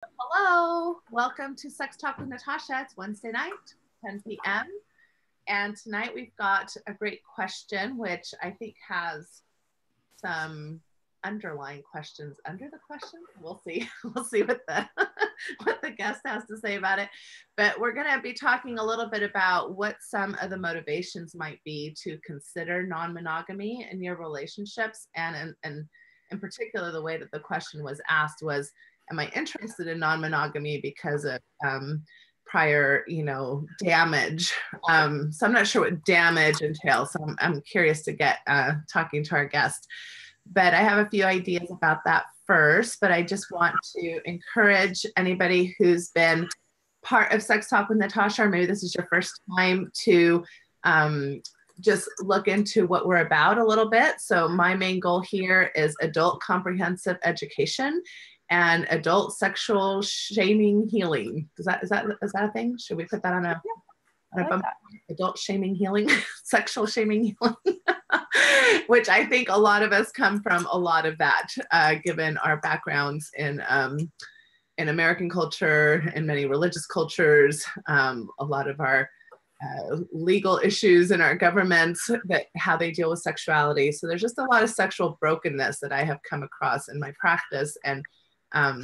Hello, welcome to Sex Talk with Natasha. It's Wednesday night, 10 p.m. And tonight we've got a great question, which I think has some underlying questions under the question. We'll see. We'll see what the what the guest has to say about it. But we're going to be talking a little bit about what some of the motivations might be to consider non-monogamy in your relationships, and in particular, the way that the question was asked was, am I interested in non-monogamy because of prior, damage? So I'm not sure what damage entails. So I'm curious to get talking to our guest. But I have a few ideas about that first. But I just want to encourage anybody who's been part of Sex Talk with Natasha, or maybe this is your first time, to just look into what we're about a little bit. So my main goal here is adult comprehensive education and adult sexual shaming healing. Is that a thing? Should we put that on a, adult shaming healing, sexual shaming healing, which I think a lot of us come from a lot of that, given our backgrounds in American culture, in many religious cultures, a lot of our legal issues in our governments, that how they deal with sexuality. So there's just a lot of sexual brokenness that I have come across in my practice. And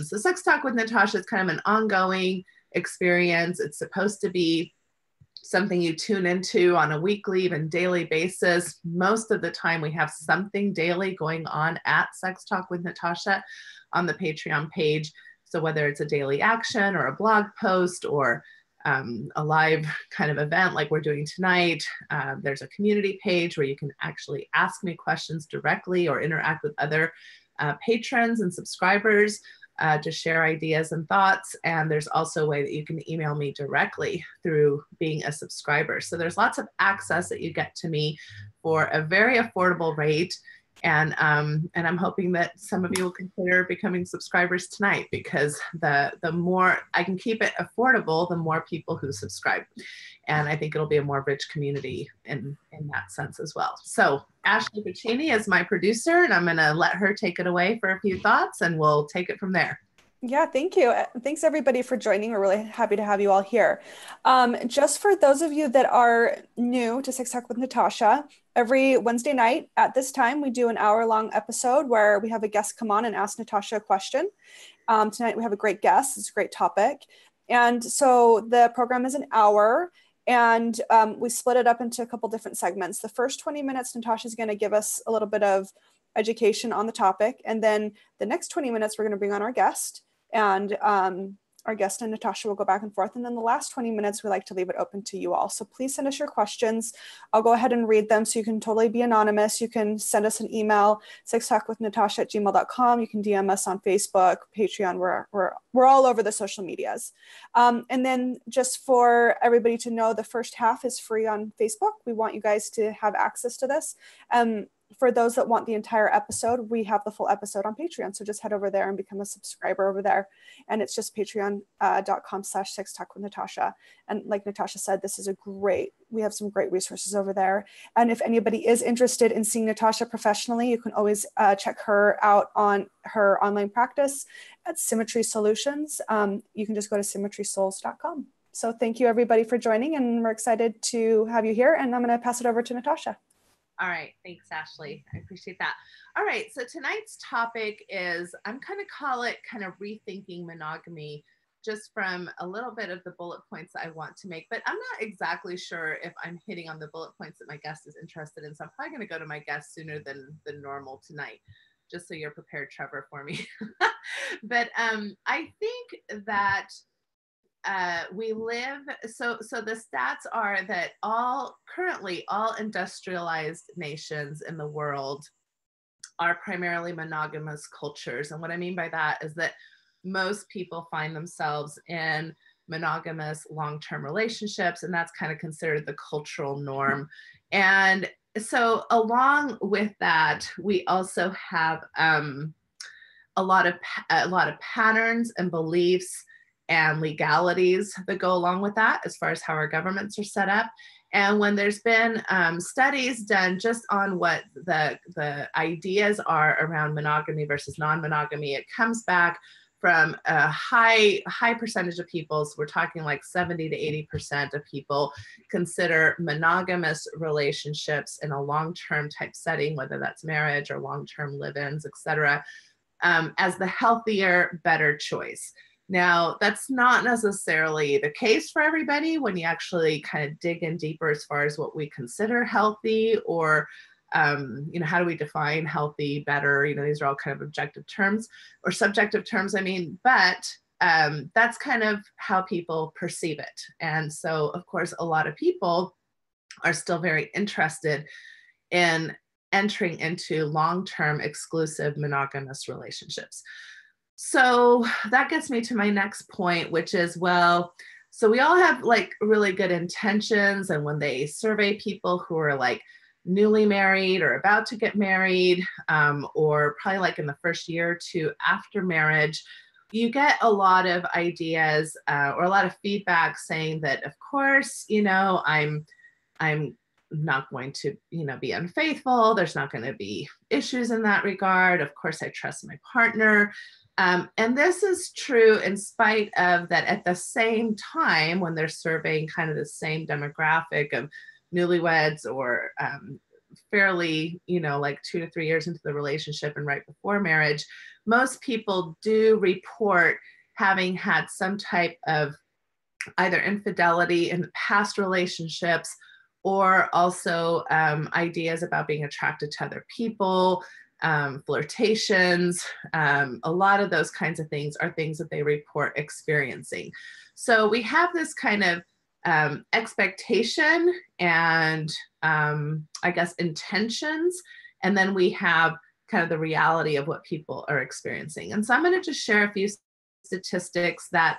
so Sex Talk with Natasha is kind of an ongoing experience. It's supposed to be something you tune into on a weekly, even daily basis. Most of the time we have something daily going on at Sex Talk with Natasha on the Patreon page. So whether it's a daily action or a blog post or a live kind of event like we're doing tonight, there's a community page where you can actually ask me questions directly or interact with other patrons and subscribers to share ideas and thoughts. And there's also a way that you can email me directly through being a subscriber. So there's lots of access that you get to me for a very affordable rate. And I'm hoping that some of you will consider becoming subscribers tonight, because the more I can keep it affordable, the more people who subscribe. And I think it'll be a more rich community in that sense as well. So Ashley Puccini is my producer, and I'm going to let her take it away for a few thoughts, and we'll take it from there. Yeah, thank you. Thanks everybody for joining. We're really happy to have you all here. Just for those of you that are new to Sex Talk with Natasha, every Wednesday night at this time, we do an hour-long episode where we have a guest come on and ask Natasha a question. Tonight we have a great guest. It's a great topic. And so the program is an hour, and we split it up into a couple different segments. The first 20 minutes, Natasha is going to give us a little bit of education on the topic. And then the next 20 minutes, we're going to bring on our guest. And our guest and Natasha will go back and forth. And then the last 20 minutes, we like to leave it open to you all. So please send us your questions. I'll go ahead and read them, so you can totally be anonymous. You can send us an email, sextalkwithnatasha@gmail.com. You can DM us on Facebook, Patreon. We're all over the social medias. And then just for everybody to know, the first half is free on Facebook. We want you guys to have access to this. For those that want the entire episode, we have the full episode on Patreon. So just head over there and become a subscriber over there. And it's just patreon.com/sextalkwithnatasha. And like Natasha said, we have some great resources over there. And if anybody is interested in seeing Natasha professionally, you can always check her out on her online practice at Symmetry Solutions. You can just go to symmetrysouls.com. So thank you everybody for joining, and we're excited to have you here. And I'm going to pass it over to Natasha. All right. Thanks, Ashley. I appreciate that. All right. So tonight's topic is, I'm going to call it kind of rethinking monogamy, just from a little bit of the bullet points that I want to make. But I'm not exactly sure if I'm hitting on the bullet points that my guest is interested in. So I'm probably going to go to my guest sooner than normal tonight, just so you're prepared, Trevor, for me. But I think that we live, so the stats are that currently all industrialized nations in the world are primarily monogamous cultures. And what I mean by that is that most people find themselves in monogamous long-term relationships, and that's kind of considered the cultural norm. And so along with that, we also have a lot of patterns and beliefs and legalities that go along with that, as far as how our governments are set up. And when there's been studies done just on what the ideas are around monogamy versus non-monogamy, it comes back from a high percentage of people, so we're talking like 70 to 80% of people consider monogamous relationships in a long-term type setting, whether that's marriage or long-term live-ins, etc., as the healthier, better choice. Now, that's not necessarily the case for everybody when you actually kind of dig in deeper as far as what we consider healthy, or how do we define healthy, better? These are all kind of objective terms, or subjective terms, but that's kind of how people perceive it. And so, of course, a lot of people are still very interested in entering into long-term exclusive monogamous relationships. So that gets me to my next point, which is, well, so we all have like really good intentions. And when they survey people who are like newly married or about to get married, or probably like in the first year or two after marriage, you get a lot of ideas or a lot of feedback saying that, of course, I'm not going to, be unfaithful. There's not going to be issues in that regard. Of course, I trust my partner. And this is true in spite of that at the same time, when they're surveying kind of the same demographic of newlyweds or fairly, like 2 to 3 years into the relationship and right before marriage, most people do report having had some type of either infidelity in past relationships, or also ideas about being attracted to other people, flirtations. A lot of those kinds of things are things that they report experiencing. So we have this kind of expectation and I guess intentions, and then we have kind of the reality of what people are experiencing. And so I'm going to just share a few statistics that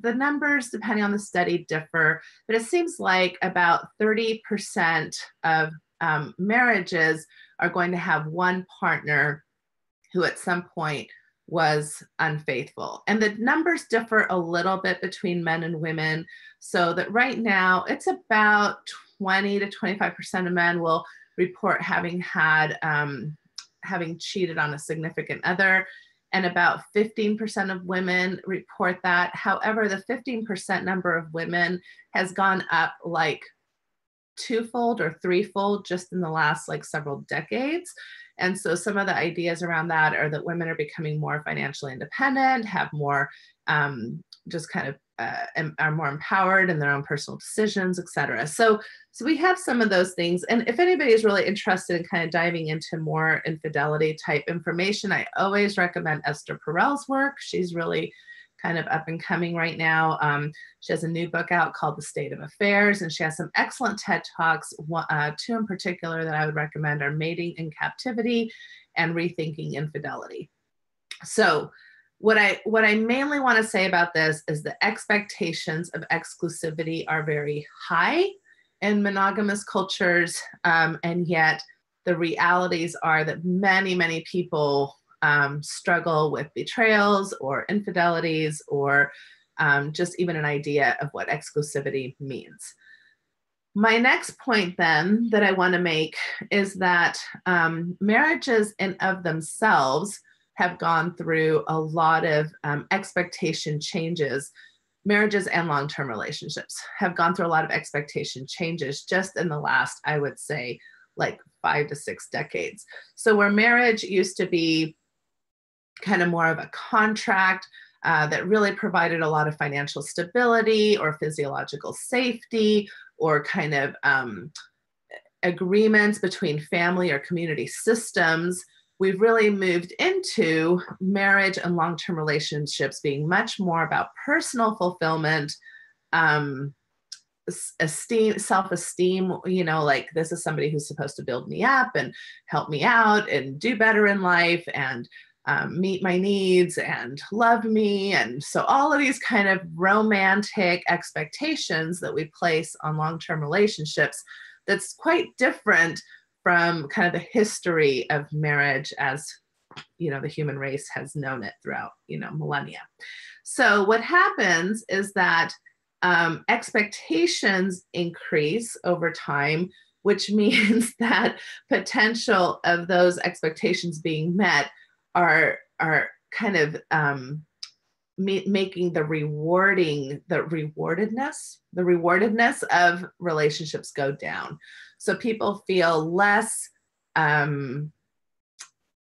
the numbers, depending on the study, differ, but it seems like about 30% of marriages are going to have one partner who at some point was unfaithful. And the numbers differ a little bit between men and women, so that right now it's about 20 to 25% of men will report having cheated on a significant other, and about 15% of women report that. However, the 15% number of women has gone up like twofold or threefold just in the last like several decades. And so some of the ideas around that are that women are becoming more financially independent, have more just kind of are more empowered in their own personal decisions, et cetera. So we have some of those things. And if anybody is really interested in kind of diving into more infidelity type information, I always recommend Esther Perel's work. She's really kind of up and coming right now. She has a new book out called The State of Affairs, and she has some excellent TED Talks. Two in particular that I would recommend are Mating in Captivity and Rethinking Infidelity. So what I mainly want to say about this is the expectations of exclusivity are very high in monogamous cultures, and yet the realities are that many, many people struggle with betrayals or infidelities, or just even an idea of what exclusivity means. My next point then that I want to make is that marriages in of themselves have gone through a lot of expectation changes. Marriages and long-term relationships have gone through a lot of expectation changes just in the last, I would say, like 5 to 6 decades. So where marriage used to be kind of more of a contract that really provided a lot of financial stability or physiological safety, or kind of agreements between family or community systems, we've really moved into marriage and long-term relationships being much more about personal fulfillment, self-esteem, like this is somebody who's supposed to build me up and help me out and do better in life and meet my needs and love me. And so all of these kind of romantic expectations that we place on long-term relationships, that's quite different from kind of the history of marriage as, the human race has known it throughout, millennia. So what happens is that expectations increase over time, which means that potential of those expectations being met are kind of making the rewardedness of relationships go down. So people feel less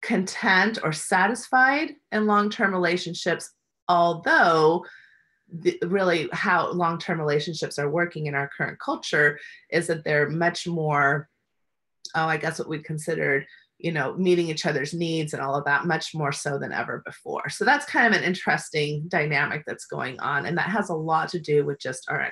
content or satisfied in long-term relationships, although really how long-term relationships are working in our current culture is that they're much more, I guess what we considered, meeting each other's needs and all of that, much more so than ever before. So that's kind of an interesting dynamic that's going on. And that has a lot to do with just our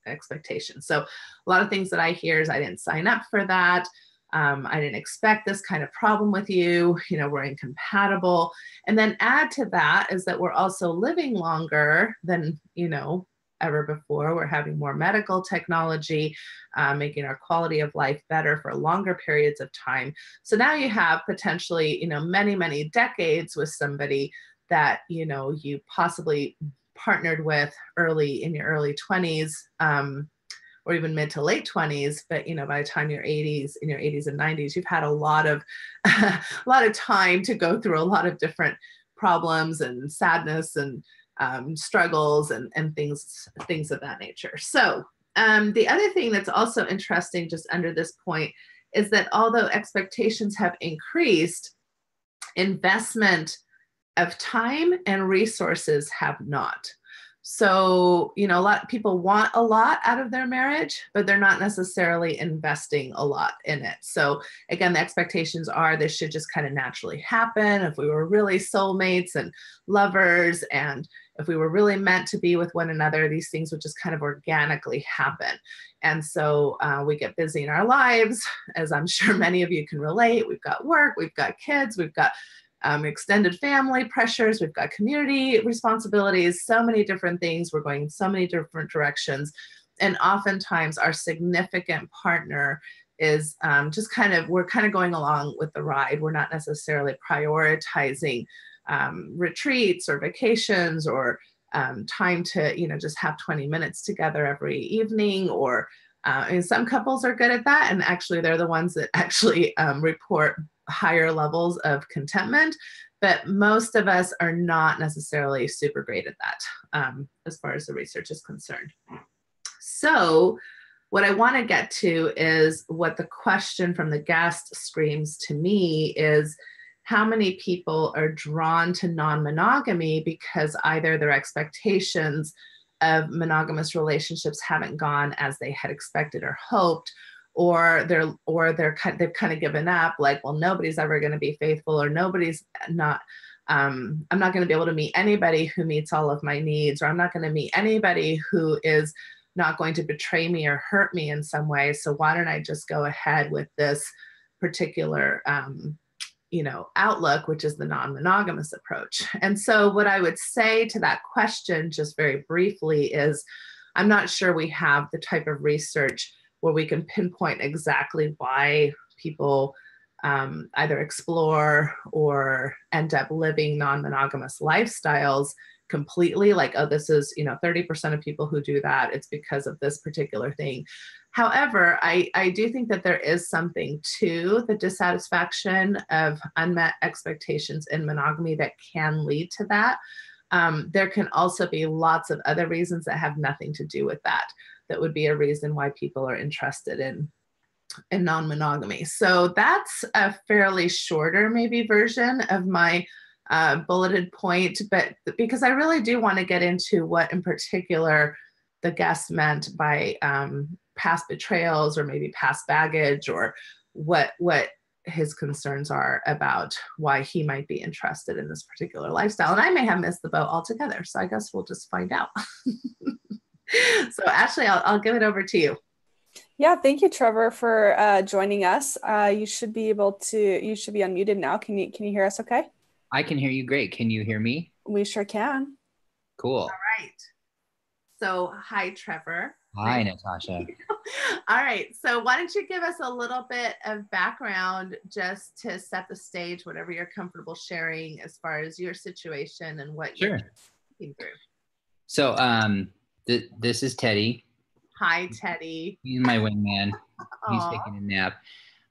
expectations. So a lot of things that I hear is, I didn't sign up for that. I didn't expect this kind of problem with you. We're incompatible. And then add to that is that we're also living longer than, ever before. We're having more medical technology, making our quality of life better for longer periods of time. So now you have potentially, many, many decades with somebody that, you possibly partnered with in your early 20s, or even mid to late 20s, but by the time you're in your 80s and 90s, you've had a lot of time to go through a lot of different problems and sadness and struggles and things of that nature. So the other thing that's also interesting just under this point is that although expectations have increased, investment of time and resources have not. So, a lot of people want a lot out of their marriage, but they're not necessarily investing a lot in it. So again, the expectations are this should just kind of naturally happen. If we were really soulmates and lovers, and if we were really meant to be with one another, these things would just kind of organically happen. And so we get busy in our lives, as I'm sure many of you can relate. We've got work, we've got kids, we've got extended family pressures, we've got community responsibilities, so many different things. We're going in so many different directions. And oftentimes our significant partner is we're kind of going along with the ride. We're not necessarily prioritizing retreats or vacations or time to, just have 20 minutes together every evening. Or and some couples are good at that. And actually they're the ones that actually report higher levels of contentment, but most of us are not necessarily super great at that as far as the research is concerned. So what I want to get to is what the question from the guest screams to me is, how many people are drawn to non-monogamy because either their expectations of monogamous relationships haven't gone as they had expected or hoped, or they've kind of given up, like, well, nobody's ever going to be faithful, or I'm not going to be able to meet anybody who meets all of my needs, or I'm not going to meet anybody who is not going to betray me or hurt me in some way. So why don't I just go ahead with this particular, outlook, which is the non-monogamous approach. And so what I would say to that question, just very briefly, is I'm not sure we have the type of research where we can pinpoint exactly why people either explore or end up living non-monogamous lifestyles completely, like, oh, this is, 30% of people who do that, it's because of this particular thing. However, I do think that there is something to the dissatisfaction of unmet expectations in monogamy that can lead to that. There can also be lots of other reasons that have nothing to do with that would be a reason why people are interested in non-monogamy. So that's a fairly shorter maybe version of my bulleted point, but because I really do want to get into what in particular the guest meant by past betrayals or maybe past baggage, or what his concerns are about why he might be interested in this particular lifestyle. And I may have missed the boat altogether. So I guess we'll just find out. So Ashley, I'll give it over to you. Yeah, thank you, Trevor, for joining us. You should be unmuted now. Can you hear us okay? I can hear you great. Can you hear me? We sure can. Cool. All right. So hi, Trevor. Hi, Natasha. All right. So why don't you give us a little bit of background just to set the stage, whatever you're comfortable sharing as far as your situation and what you're thinking through. So this is Teddy. Hi, Teddy. He's my wingman. He's taking a nap.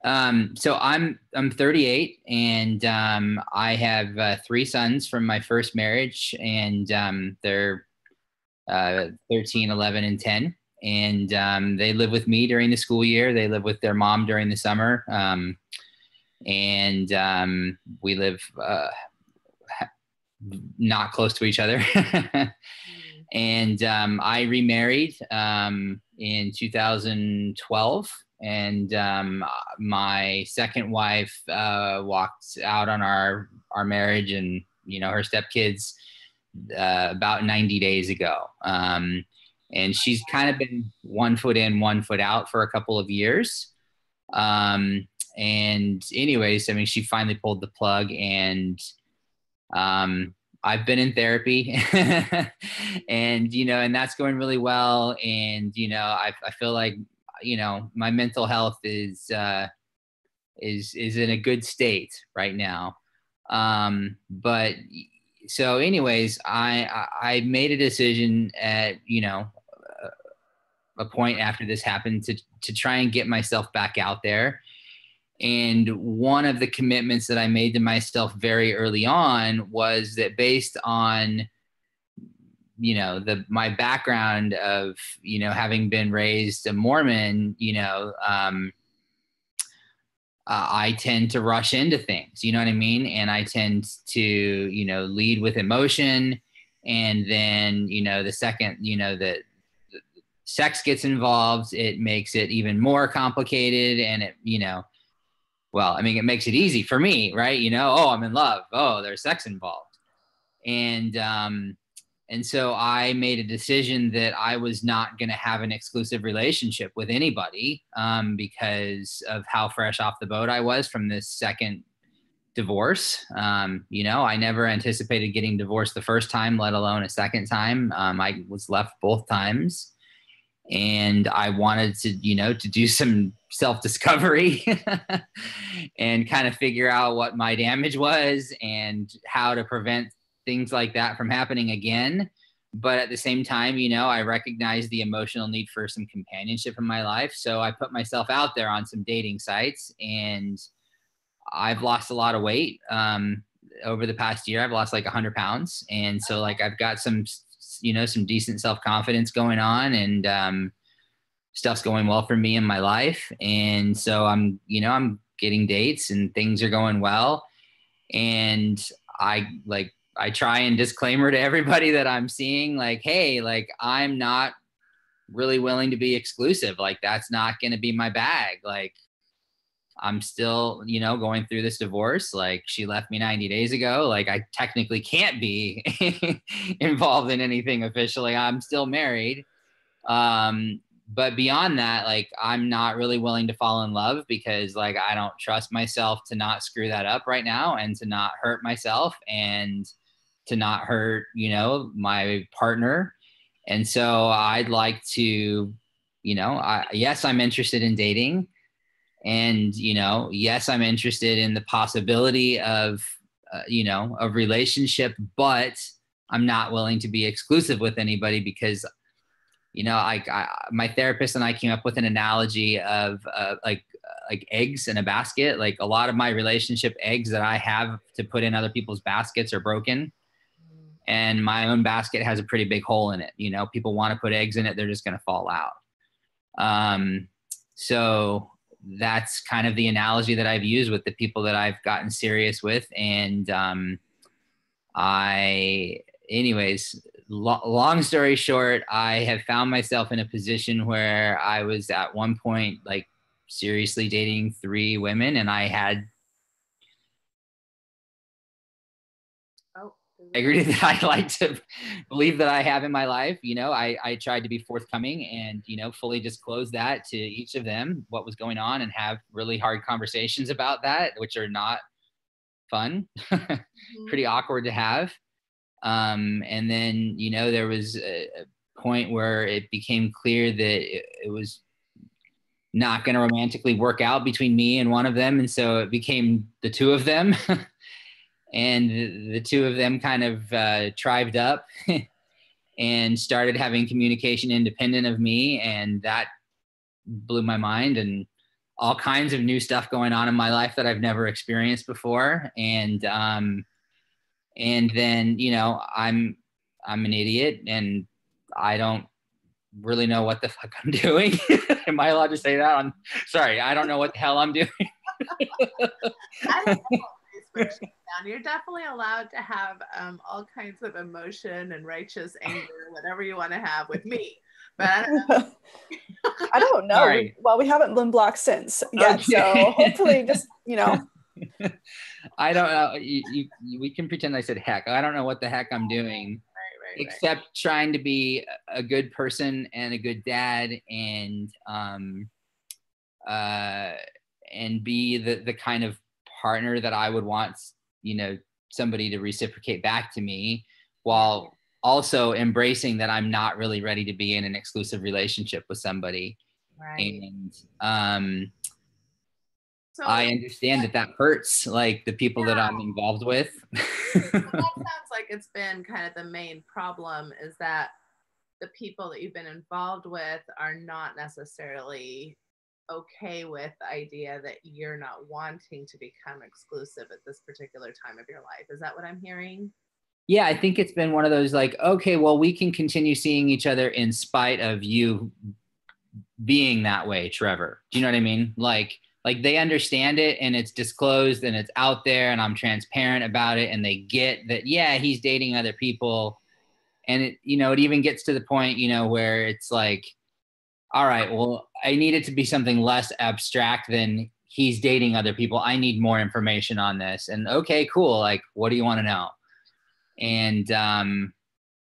So I'm 38, and I have 3 sons from my first marriage, and they're 13, 11, and 10. And they live with me during the school year. They live with their mom during the summer. And we live not close to each other. And I remarried in 2012. And my second wife walked out on our marriage and, her stepkids about 90 days ago. And she's kind of been 1 foot in, 1 foot out for a couple of years. And anyways, I mean, she finally pulled the plug, and I've been in therapy and, and that's going really well. And, I feel like, my mental health is in a good state right now. But so anyways, I made a decision at, a point after this happened to try and get myself back out there. And one of the commitments that I made to myself very early on was that, based on, my background of, having been raised a Mormon, I tend to rush into things, you know what I mean? And I tend to, lead with emotion. And then, the second, that sex gets involved, it makes it even more complicated. And it, well, I mean, it makes it easy for me, right? Oh, I'm in love. Oh, there's sex involved. And so I made a decision that I was not going to have an exclusive relationship with anybody because of how fresh off the boat I was from this second divorce. I never anticipated getting divorced the first time, let alone a second time. I was left both times. And I wanted to, to do some self-discovery and kind of figure out what my damage was and how to prevent things like that from happening again. But at the same time, I recognized the emotional need for some companionship in my life. So I put myself out there on some dating sites, and I've lost a lot of weight. Over the past year, I've lost like 100 pounds. And so like, I've got some decent self-confidence going on, and stuff's going well for me in my life. And so I'm getting dates and things are going well. And I try and disclaimer to everybody that I'm seeing, like, hey, like, I'm not really willing to be exclusive. Like, that's not going to be my bag. Like, I'm still, going through this divorce. Like, she left me 90 days ago. Like, I technically can't be involved in anything officially. I'm still married. But beyond that, like, I'm not really willing to fall in love because, like, I don't trust myself to not screw that up right now and to not hurt myself and to not hurt, my partner. And so I'd like to, yes, I'm interested in dating. And, yes, I'm interested in the possibility of, a relationship, but I'm not willing to be exclusive with anybody because, my therapist and I came up with an analogy of like eggs in a basket. Like, a lot of my relationship eggs that I have to put in other people's baskets are broken. And my own basket has a pretty big hole in it. People want to put eggs in it, they're just going to fall out. So that's kind of the analogy that I've used with the people that I've gotten serious with. And anyways, long story short, I have found myself in a position where I was at one point, like, seriously dating 3 women, and I had integrity that I'd like to believe that I have in my life. I tried to be forthcoming and, fully disclose that to each of them, what was going on, and have really hard conversations about that, which are not fun, pretty awkward to have. And then, there was a point where it became clear that it was not going to romantically work out between me and one of them. And so it became the 2 of them. And the 2 of them kind of tribed up and started having communication independent of me. And that blew my mind. And all kinds of new stuff going on in my life that I've never experienced before. And then, you know, I'm an idiot and I don't really know what the fuck I'm doing. Am I allowed to say that? Sorry, I don't know what the hell I'm doing. I don't know. You're definitely allowed to have all kinds of emotion and righteous anger, whatever you want to have with me. But I don't know. I don't know. Sorry. We haven't been blocked since yet. Okay. So hopefully just, you know. I don't know. We can pretend I said heck. I don't know what the heck I'm doing. Right. Except trying to be a good person and a good dad and be the kind of partner that I would want, you know, somebody to reciprocate back to me, while also embracing that I'm not really ready to be in an exclusive relationship with somebody. Right. And so I understand that hurts, like the people that I'm involved with. That sounds like it's been kind of the main problem, is that the people that you've been involved with are not necessarily okay with the idea that you're not wanting to become exclusive at this particular time of your life. Is that what I'm hearing? Yeah, I think it's been one of those like, okay, well, we can continue seeing each other in spite of you being that way, Trevor. Do you know what I mean? Like they understand it and it's disclosed and it's out there and I'm transparent about it and they get that, yeah, he's dating other people. And it, you know, it even gets to the point, you know, where it's like, all right, well, I need it to be something less abstract than he's dating other people. I need more information on this. And okay, cool. Like, what do you want to know? And,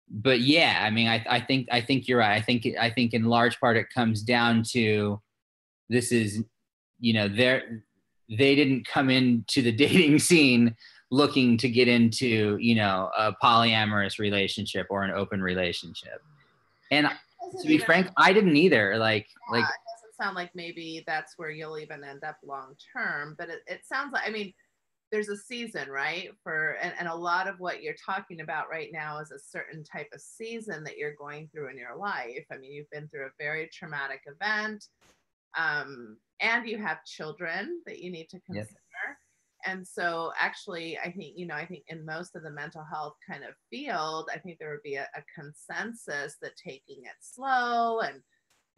but yeah, I mean, I think you're right. I think in large part it comes down to, this is, you know, they didn't come into the dating scene looking to get into, you know, a polyamorous relationship or an open relationship. And to be frank, I didn't either. Like it doesn't sound like maybe that's where you'll even end up long term, but it sounds like, I mean, there's a season, right? And a lot of what you're talking about right now is a certain type of season that you're going through in your life. I mean, you've been through a very traumatic event, and you have children that you need to consider. Yep. And so actually, I think in most of the mental health kind of field, I think there would be a consensus that taking it slow and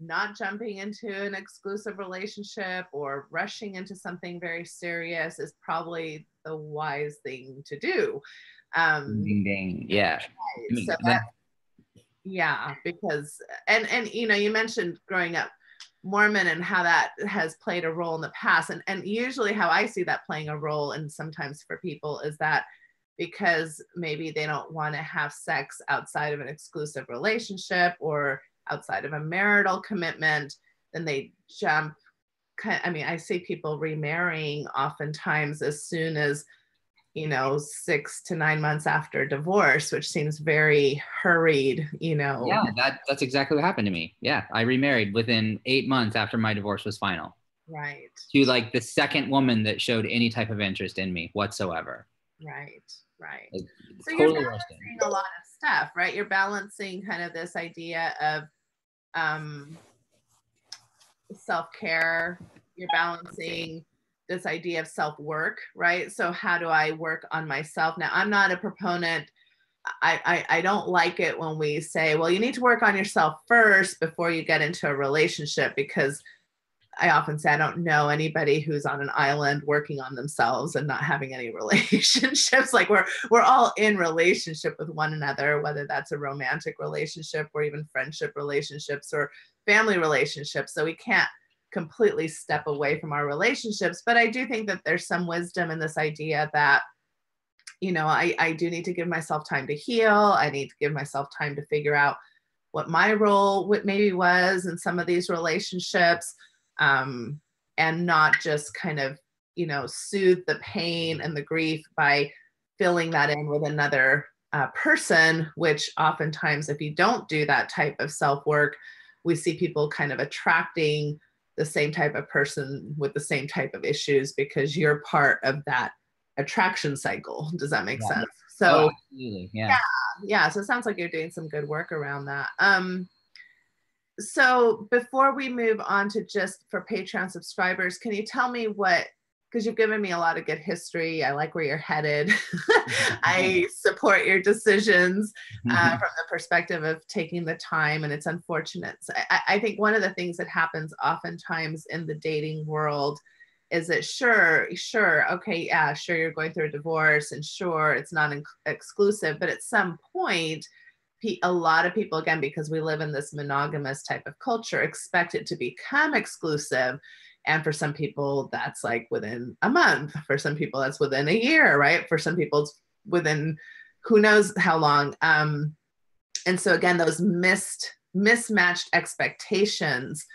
not jumping into an exclusive relationship or rushing into something very serious is probably the wise thing to do. Ding, ding. Yeah. So yeah, because, and, you know, you mentioned growing up Mormon and how that has played a role in the past. And usually how I see that playing a role, and sometimes for people, is that because maybe they don't want to have sex outside of an exclusive relationship or outside of a marital commitment, then they jump. I mean, I see people remarrying oftentimes as soon as, you know, 6 to 9 months after divorce, which seems very hurried, you know. Yeah, that's exactly what happened to me. Yeah, I remarried within 8 months after my divorce was final. Right. To like the second woman that showed any type of interest in me whatsoever. Right. Like, so totally you're balancing a lot of stuff, right? You're balancing kind of this idea of self-care. You're balancing this idea of self-work, right? So how do I work on myself? Now, I'm not a proponent. I don't like it when we say, well, you need to work on yourself first before you get into a relationship, because I often say I don't know anybody who's on an island working on themselves and not having any relationships. Like we're all in relationship with one another, whether that's a romantic relationship or even friendship relationships or family relationships. So we can't completely step away from our relationships. But I do think that there's some wisdom in this idea that, you know, I do need to give myself time to heal. I need to give myself time to figure out what my role maybe was in some of these relationships, and not just kind of, you know, soothe the pain and the grief by filling that in with another person, which oftentimes, if you don't do that type of self-work, we see people kind of attracting the same type of person with the same type of issues because you're part of that attraction cycle. Does that make sense? So absolutely. Yeah. So it sounds like you're doing some good work around that. So before we move on to just for Patreon subscribers, can you tell me because you've given me a lot of good history. I like where you're headed. I support your decisions from the perspective of taking the time, and it's unfortunate. So I think one of the things that happens oftentimes in the dating world is that sure, okay, yeah, sure, you're going through a divorce, and sure, it's not exclusive, but at some point, a lot of people, again, because we live in this monogamous type of culture, expect it to become exclusive. And for some people, that's like within a month. For some people, that's within a year, right? For some people, it's within who knows how long. And so again, those mismatched expectations.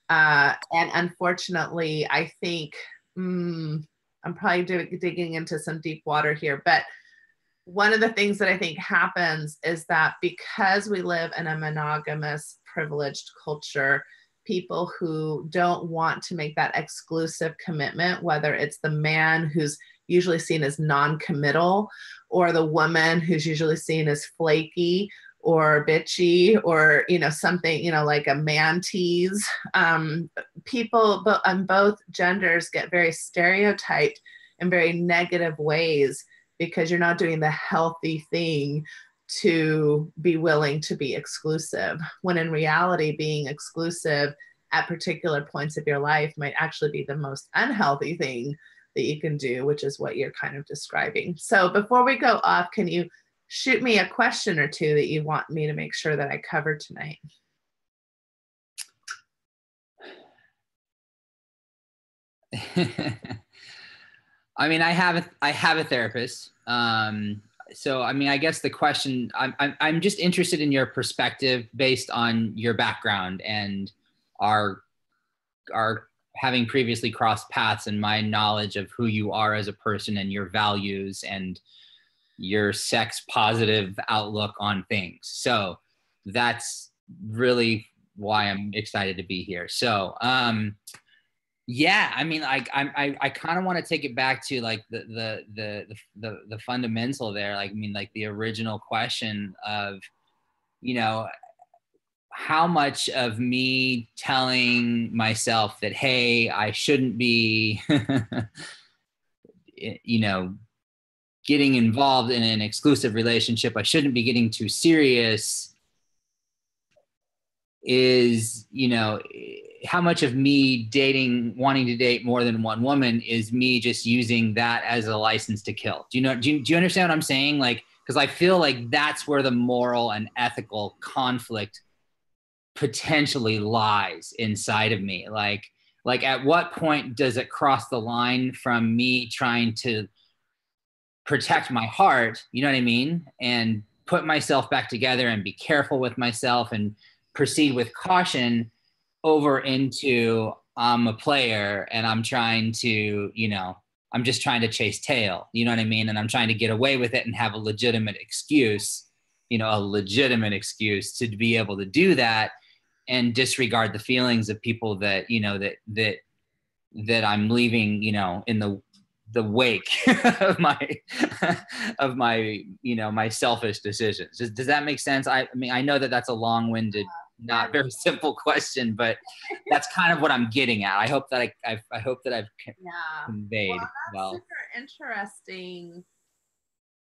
And unfortunately, I think I'm probably digging into some deep water here, but one of the things that I think happens is that because we live in a monogamous, privileged culture, people who don't want to make that exclusive commitment, whether it's the man who's usually seen as non-committal, or the woman who's usually seen as flaky or bitchy, or, something, like a man tease. People on both genders get very stereotyped in very negative ways because you're not doing the healthy thing to be willing to be exclusive, when in reality, being exclusive at particular points of your life might actually be the most unhealthy thing that you can do, which is what you're kind of describing. So before we go off, can you shoot me a question or two that you want me to make sure that I cover tonight? I mean, I have a therapist. So, I mean, I guess the question, I'm just interested in your perspective based on your background and our having previously crossed paths, and my knowledge of who you are as a person and your values and your sex positive outlook on things. So that's really why I'm excited to be here. So, yeah, I mean, I kind of want to take it back to like the fundamental there. Like, I mean, like the original question of, how much of me telling myself that, hey, I shouldn't be, getting involved in an exclusive relationship, I shouldn't be getting too serious, is, how much of me wanting to date more than one woman is me just using that as a license to kill? Do you understand what I'm saying? Like, because I feel like that's where the moral and ethical conflict potentially lies inside of me. Like at what point does it cross the line from me trying to protect my heart, you know what I mean, and put myself back together and be careful with myself and proceed with caution, over into I'm a player and I'm trying to, I'm just trying to chase tail, you know what I mean? And I'm trying to get away with it and have a legitimate excuse to be able to do that, and disregard the feelings of people that, that I'm leaving, in the wake of my my selfish decisions. Does that make sense? I mean, I know that that's a long-winded, not very simple question, but that's kind of what I'm getting at. I hope that I've conveyed well. Super interesting.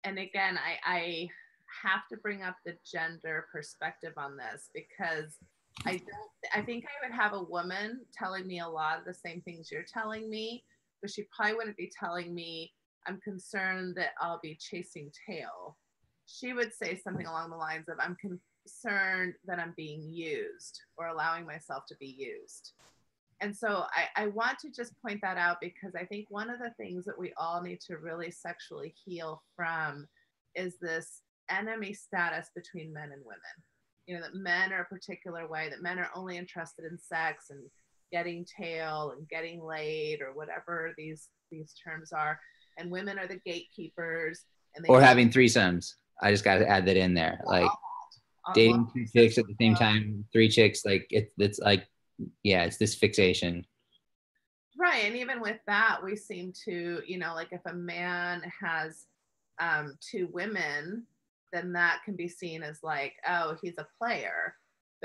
And again, I have to bring up the gender perspective on this, because I think I would have a woman telling me a lot of the same things you're telling me, but she probably wouldn't be telling me, I'm concerned that I'll be chasing tail. She would say something along the lines of, I'm concerned that I'm being used or allowing myself to be used. And so I want to just point that out, because I think one of the things that we all need to really sexually heal from is this enemy status between men and women. That men are a particular way, that men are only interested in sex and getting tail and getting laid, or whatever these terms are, and women are the gatekeepers, and or having threesomes. I just got to add that in there, like dating two chicks at the same time, three chicks, like it's like, yeah, it's this fixation. Right. And even with that, we seem to, like if a man has two women, then that can be seen as like, oh, he's a player.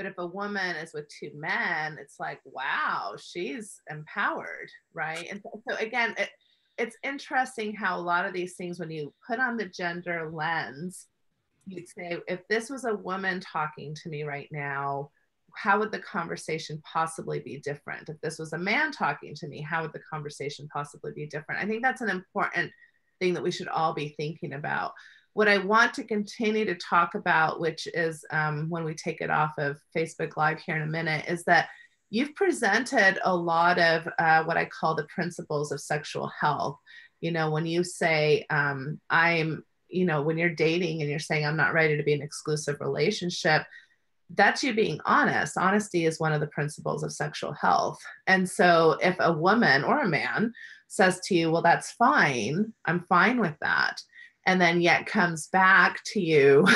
But if a woman is with two men, it's like, wow, she's empowered, right? And so again, it's interesting how a lot of these things, when you put on the gender lens, you'd say, if this was a woman talking to me right now, how would the conversation possibly be different? If this was a man talking to me, how would the conversation possibly be different? I think that's an important thing that we should all be thinking about. What I want to continue to talk about, which is when we take it off of Facebook Live here in a minute, is that you've presented a lot of what I call the principles of sexual health. You know, when you say, when you're dating and you're saying, I'm not ready to be in an exclusive relationship, that's you being honest. Honesty is one of the principles of sexual health. And so if a woman or a man says to you, well, that's fine, I'm fine with that, and then yet comes back to you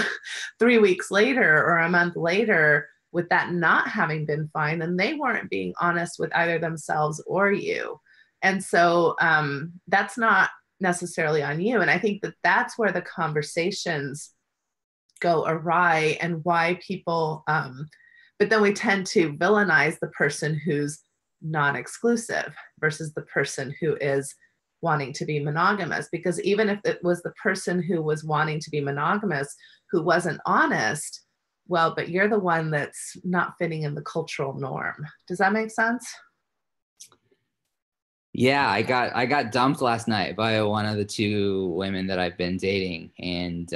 3 weeks later or a month later with that not having been fine, then they weren't being honest with either themselves or you. And so that's not necessarily on you. And I think that that's where the conversations go awry, and why people, but then we tend to villainize the person who's non-exclusive versus the person who is wanting to be monogamous. Because even if it was the person who was wanting to be monogamous who wasn't honest, well, but you're the one that's not fitting in the cultural norm. Does that make sense? Yeah, I got dumped last night by one of the two women that I've been dating. And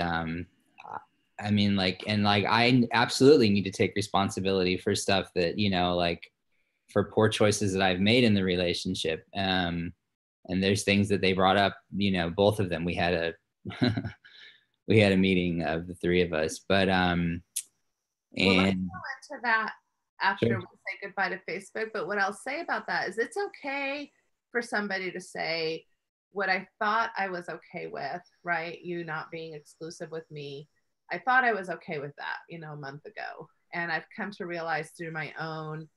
I mean, I absolutely need to take responsibility for stuff that, for poor choices that I've made in the relationship. And there's things that they brought up, both of them. We had a meeting of the three of us, but well, let's go into that after Sure. we say goodbye to Facebook. But what I'll say about that is it's okay for somebody to say, what I thought I was okay with, right? You not being exclusive with me, I thought I was okay with that, a month ago. And I've come to realize through my own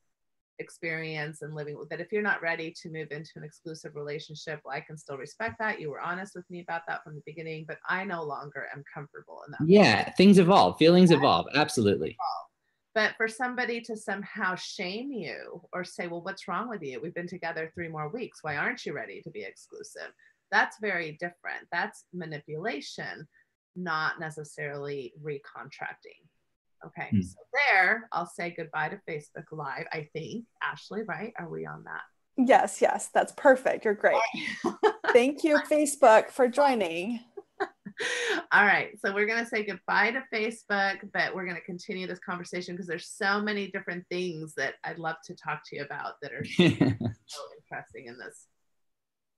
experience and living with that, if you're not ready to move into an exclusive relationship, well, I can still respect that. You were honest with me about that from the beginning, but I no longer am comfortable in that. Yeah, things evolve, feelings evolve, absolutely. But for somebody to somehow shame you or say, well, what's wrong with you? We've been together 3 more weeks. Why aren't you ready to be exclusive? That's very different. That's manipulation, not necessarily recontracting. Okay, so there, I'll say goodbye to Facebook Live, I think. Ashley, right? Are we on that? Yes, that's perfect. You're great. Thank you, Facebook, for joining. All right, so we're going to say goodbye to Facebook, but we're going to continue this conversation because there's so many different things that I'd love to talk to you about that are so interesting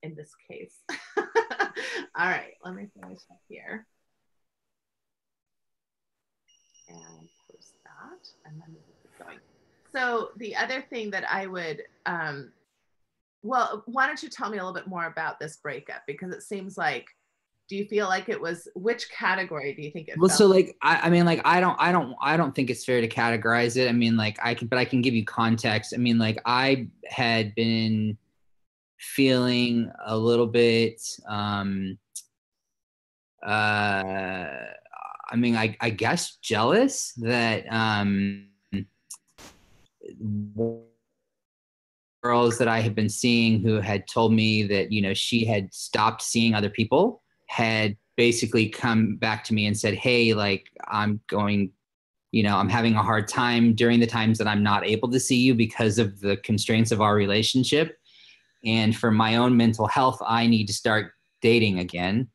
in this case. All right, let me finish up here and post that, and then we'll keep going. So the other thing that I would, well, why don't you tell me a little bit more about this breakup? Because it seems like, do you feel like it was, which category do you think it well, fell? so I don't think it's fair to categorize it. I mean, I can give you context. I mean, I had been feeling a little bit, I guess jealous that, girls that I had been seeing who had told me that, she had stopped seeing other people had basically come back to me and said, hey, I'm having a hard time during the times that I'm not able to see you because of the constraints of our relationship. And for my own mental health, I need to start dating again.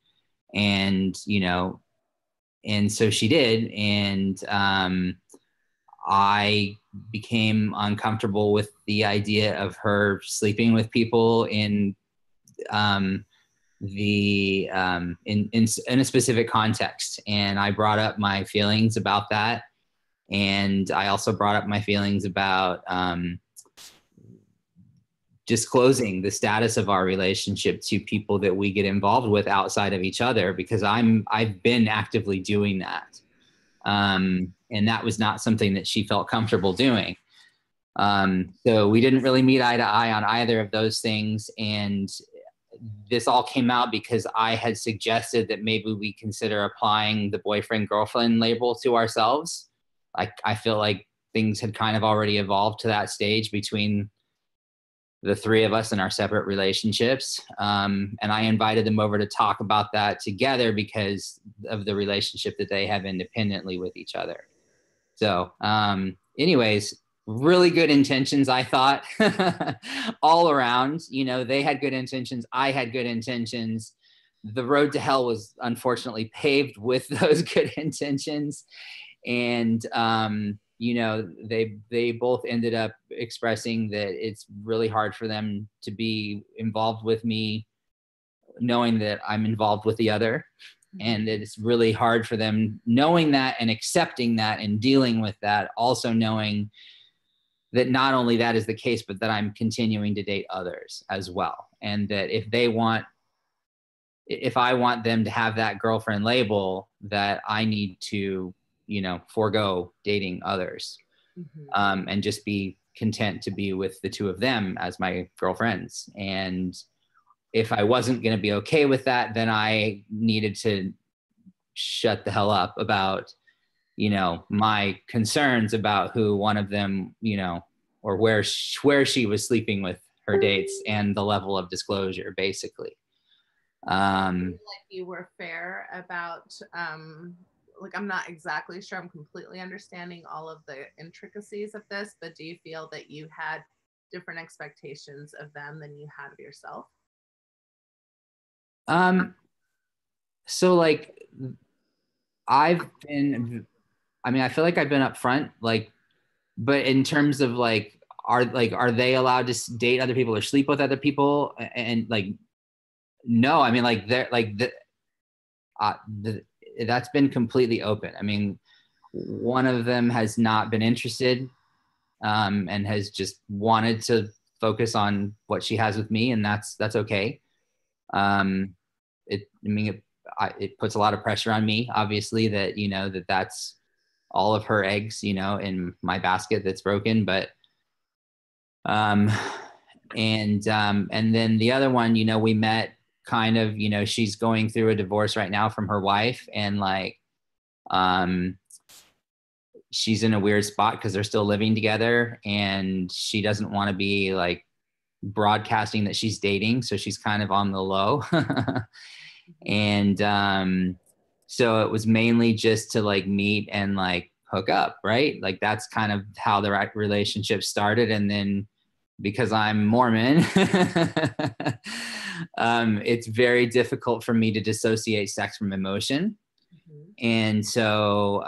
And, and so she did. And I became uncomfortable with the idea of her sleeping with people in a specific context. And I brought up my feelings about that. And I also brought up my feelings about disclosing the status of our relationship to people that we get involved with outside of each other, because I've been actively doing that. And that was not something that she felt comfortable doing. So we didn't really meet eye to eye on either of those things. And this all came out because I had suggested that maybe we consider applying the boyfriend girlfriend label to ourselves. I feel like things had kind of already evolved to that stage between the three of us in our separate relationships. And I invited them over to talk about that together because of the relationship that they have independently with each other. So anyways, really good intentions, I thought, all around. You know, they had good intentions. I had good intentions. The road to hell was unfortunately paved with those good intentions. And, you know, they both ended up expressing that it's really hard for them to be involved with me, knowing that I'm involved with the other. And it's really hard for them knowing that and accepting that and dealing with that, also knowing that not only that is the case, but that I'm continuing to date others as well. And that if I want them to have that girlfriend label, that I need to, you know, forego dating others, and just be content to be with the two of them as my girlfriends. And if I wasn't going to be okay with that, then I needed to shut the hell up about, you know, my concerns about who one of them, you know, or where she was sleeping with her dates and the level of disclosure, basically. I feel like you were fair about, like, I'm not exactly sure I'm completely understanding all of the intricacies of this, but do you feel that you had different expectations of them than you had of yourself? So like, I feel like I've been upfront, like, but in terms of like, are they allowed to date other people or sleep with other people? And like, no, I mean, like they're like that's been completely open. I mean, one of them has not been interested, and has just wanted to focus on what she has with me, and that's okay. It puts a lot of pressure on me, obviously, that, you know, that's all of her eggs, you know, in my basket that's broken. But and then the other one, you know, we met kind of, you know, she's going through a divorce right now from her wife, and like she's in a weird spot because they're still living together, and she doesn't want to be like broadcasting that she's dating, so she's kind of on the low. And so it was mainly just to like meet and like hook up, right? Like that's kind of how the relationship started. And then because I'm Mormon, it's very difficult for me to dissociate sex from emotion. And so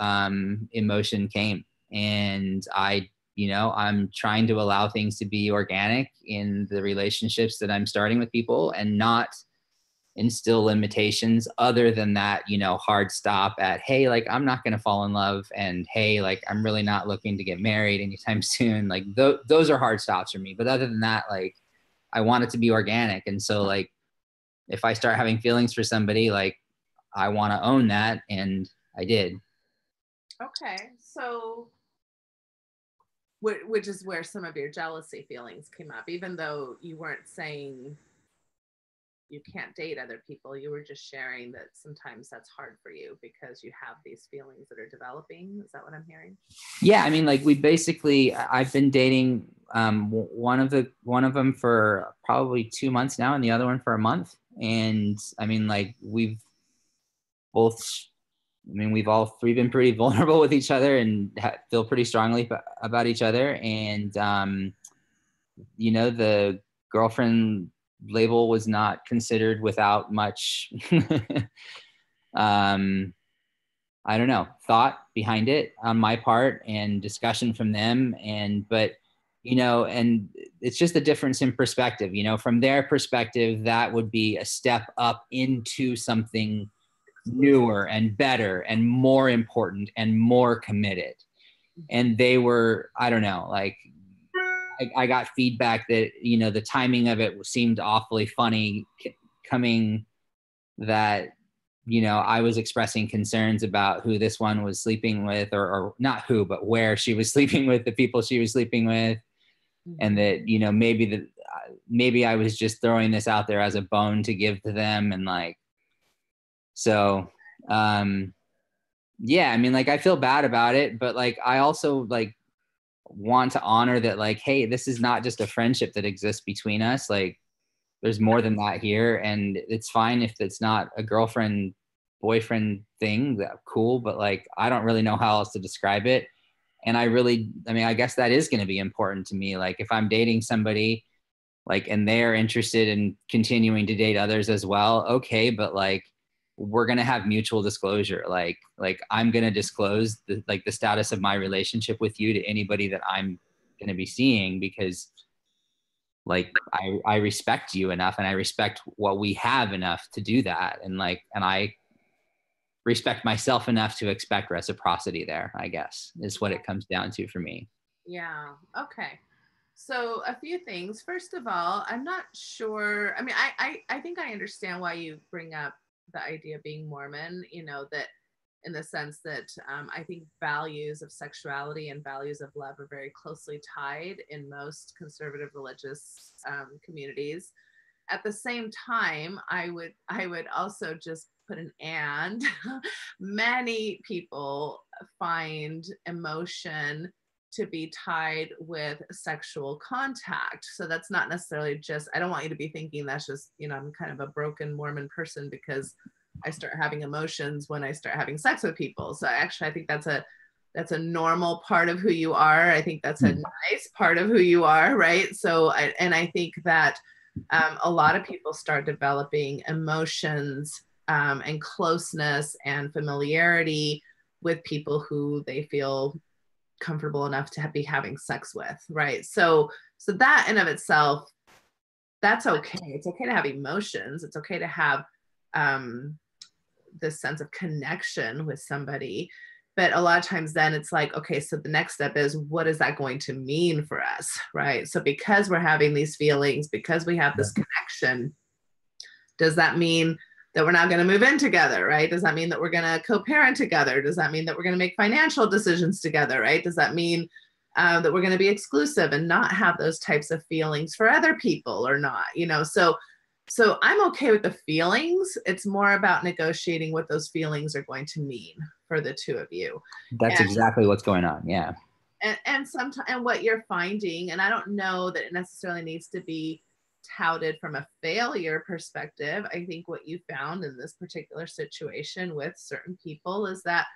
emotion came, and I'm trying to allow things to be organic in the relationships that I'm starting with people, and not instill limitations other than that, you know, hard stop at, hey, like, I'm not going to fall in love, and hey, like, I'm really not looking to get married anytime soon. Like those are hard stops for me. But other than that, like, I want it to be organic. And so like, if I start having feelings for somebody, like, I want to own that. And I did. Okay. So which is where some of your jealousy feelings came up, even though you weren't saying you can't date other people. You were just sharing that sometimes that's hard for you because you have these feelings that are developing. Is that what I'm hearing? Yeah. I mean, like, I've been dating one of them for probably 2 months now, and the other one for a month. And I mean, like, we've all three been pretty vulnerable with each other and feel pretty strongly about each other. And, you know, the girlfriend label was not considered without much, I don't know, thought behind it on my part and discussion from them. But, you know, and it's just a difference in perspective, you know, from their perspective, that would be a step up into something newer and better and more important and more committed. And they were, I don't know, like, I got feedback that, you know, the timing of it seemed awfully funny coming, that, you know, I was expressing concerns about who this one was sleeping with, or not who, but where she was sleeping with, the people she was sleeping with. And that, you know, maybe I was just throwing this out there as a bone to give to them. And like, so, yeah, I mean, like, I feel bad about it, but like, I also, like, want to honor that, like, hey, this is not just a friendship that exists between us. Like, there's more than that here. And it's fine if it's not a girlfriend boyfriend thing, that cool, but like, I don't really know how else to describe it. And I guess that is going to be important to me. Like, if I'm dating somebody, like, and they're interested in continuing to date others as well, okay, but like, we're going to have mutual disclosure. Like I'm going to disclose the status of my relationship with you to anybody that I'm going to be seeing, because like, I respect you enough, and I respect what we have enough to do that. And I respect myself enough to expect reciprocity there, I guess, is what it comes down to for me. Yeah. Okay. So a few things. First of all, I'm not sure. I mean, I think I understand why you bring up the idea of being Mormon, that in the sense that I think values of sexuality and values of love are very closely tied in most conservative religious communities. At the same time, I would also just put an and. Many people find emotion to be tied with sexual contact. So that's not necessarily just, I don't want you to be thinking that's just, I'm kind of a broken Mormon person because I start having emotions when I start having sex with people. So actually, I think that's a normal part of who you are. I think that's a nice part of who you are, right? So, I think that a lot of people start developing emotions and closeness and familiarity with people who they feel comfortable enough to be having sex with, right? So that in of itself, that's okay. It's okay to have emotions. It's okay to have this sense of connection with somebody. But a lot of times then it's like, okay, so the next step is, what is that going to mean for us, right? So because we're having these feelings, because we have this connection, does that mean that we're not going to move in together, right? Does that mean that we're going to co-parent together? Does that mean that we're going to make financial decisions together, right? Does that mean that we're going to be exclusive and not have those types of feelings for other people or not? So I'm okay with the feelings. It's more about negotiating what those feelings are going to mean for the two of you. That's exactly what's going on. Yeah. And sometimes, and what you're finding, and I don't know that it necessarily needs to be touted from a failure perspective. I think what you found in this particular situation with certain people is that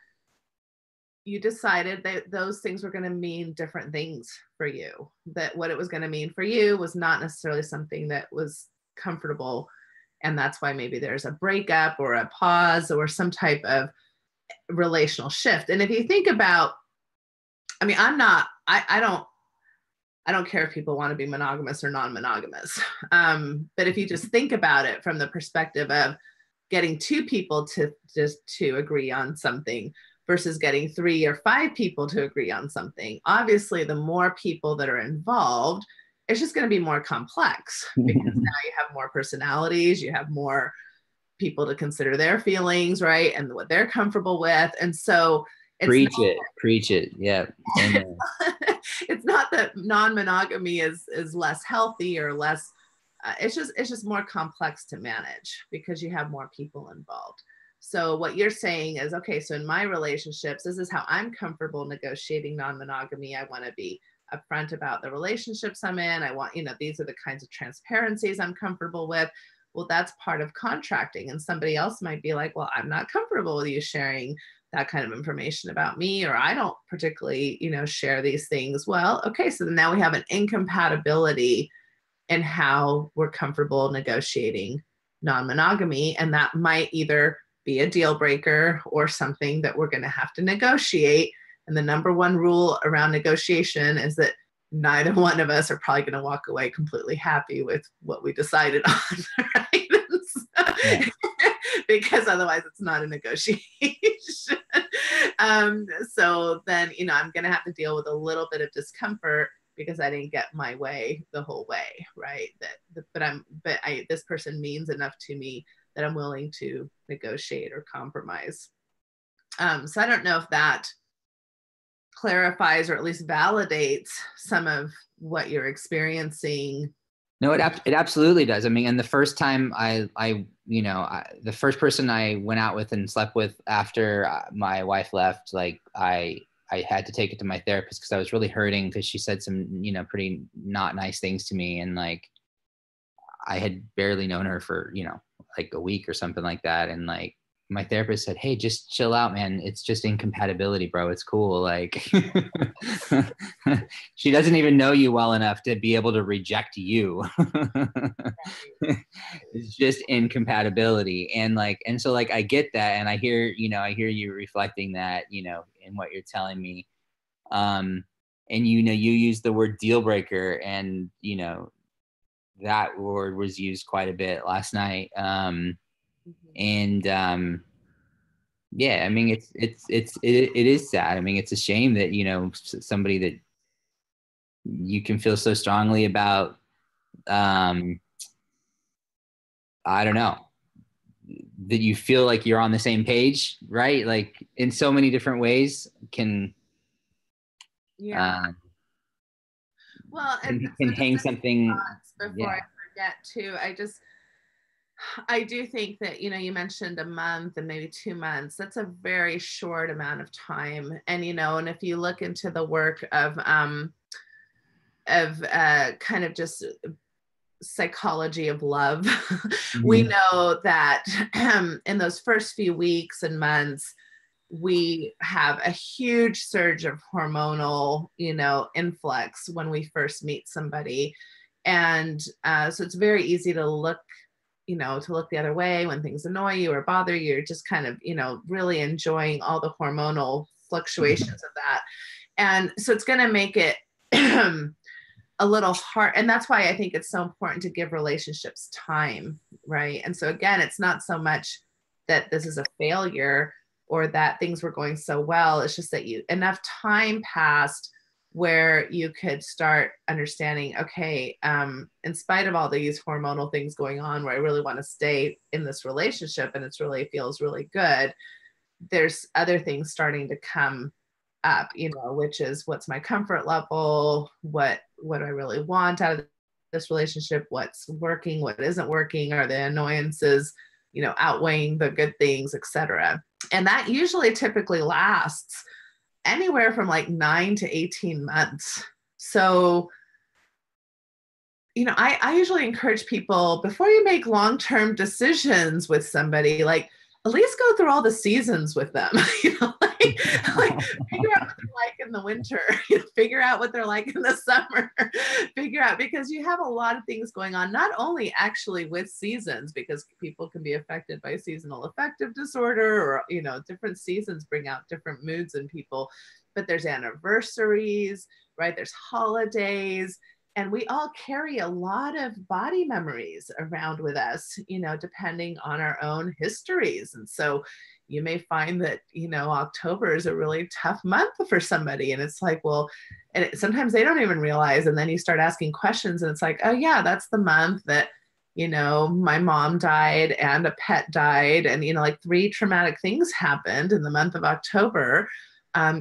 you decided that those things were going to mean different things for you, that what it was going to mean for you was not necessarily something that was comfortable. And that's why maybe there's a breakup or a pause or some type of relational shift. And if you think about, I mean, I don't care if people want to be monogamous or non-monogamous. But if you just think about it from the perspective of getting two people to agree on something versus getting 3 or 5 people to agree on something, obviously the more people that are involved, it's just going to be more complex because now you have more personalities, you have more people to consider their feelings, right? And what they're comfortable with. And so Preach it. Yeah. It's not that non-monogamy is less healthy or less, it's just more complex to manage because you have more people involved. So what you're saying is, okay, so in my relationships, this is how I'm comfortable negotiating non-monogamy. I want to be upfront about the relationships I'm in. I want, these are the kinds of transparencies I'm comfortable with. Well, that's part of contracting. And somebody else might be like, well, I'm not comfortable with you sharing that kind of information about me, or I don't particularly, share these things. Well, okay, so now we have an incompatibility in how we're comfortable negotiating non-monogamy. And that might either be a deal breaker or something that we're going to have to negotiate. And the number one rule around negotiation is that neither one of us are probably going to walk away completely happy with what we decided on, right? Yeah. Because otherwise it's not a negotiation. So then, I'm going to have to deal with a little bit of discomfort because I didn't get my way the whole way, right? This person means enough to me that I'm willing to negotiate or compromise. So I don't know if that clarifies or at least validates some of what you're experiencing. No, it absolutely does. I mean, and the first time the first person I went out with and slept with after my wife left, like I I had to take it to my therapist because I was really hurting, because she said some, pretty not nice things to me. And like, I had barely known her for, like a week or something like that. And like, my therapist said, "Hey, just chill out, man. It's just incompatibility, bro. It's cool." Like, she doesn't even know you well enough to be able to reject you. It's just incompatibility. And so like, I get that. And I hear you reflecting that, in what you're telling me. And, you use the word deal breaker, and, that word was used quite a bit last night. And yeah, I mean, it is sad. I mean, it's a shame that, somebody that you can feel so strongly about, I don't know, that you feel like you're on the same page, right? Like, in so many different ways can, well, and can so hang just something. before I forget too, I do think that, you mentioned a month and maybe 2 months. That's a very short amount of time. And, and if you look into the work of kind of just psychology of love, we know that in those first few weeks and months, we have a huge surge of hormonal, influx when we first meet somebody. And so it's very easy to look the other way when things annoy you or bother you. You're just kind of, really enjoying all the hormonal fluctuations of that. And so it's going to make it a little hard. And that's why I think it's so important to give relationships time, right? And so again, it's not so much that this is a failure or that things were going so well. It's just that enough time passed where you could start understanding, okay, in spite of all these hormonal things going on where I really want to stay in this relationship and it's really feels really good, there's other things starting to come up, which is, what's my comfort level? What I really want out of this relationship? What's working? What isn't working? Are the annoyances, outweighing the good things, etc. And that usually typically lasts anywhere from like 9 to 18 months. So, I usually encourage people, before you make long-term decisions with somebody, like, at least go through all the seasons with them, like figure out what they're like in the winter, figure out what they're like in the summer, figure out, because you have a lot of things going on, not only actually with seasons, because people can be affected by seasonal affective disorder, or, different seasons bring out different moods in people, but there's anniversaries, right? There's holidays. And we all carry a lot of body memories around with us, depending on our own histories. And so you may find that, October is a really tough month for somebody. And it's like, well, and sometimes they don't even realize. And then you start asking questions and it's like, oh yeah, that's the month that, my mom died and a pet died. And, like 3 traumatic things happened in the month of October.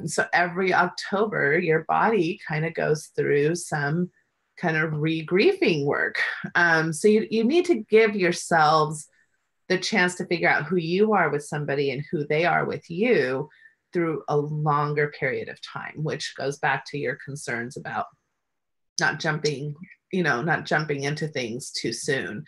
So every October, your body kind of goes through some kind of re-grieving work. So you need to give yourselves the chance to figure out who you are with somebody and who they are with you through a longer period of time, which goes back to your concerns about not jumping into things too soon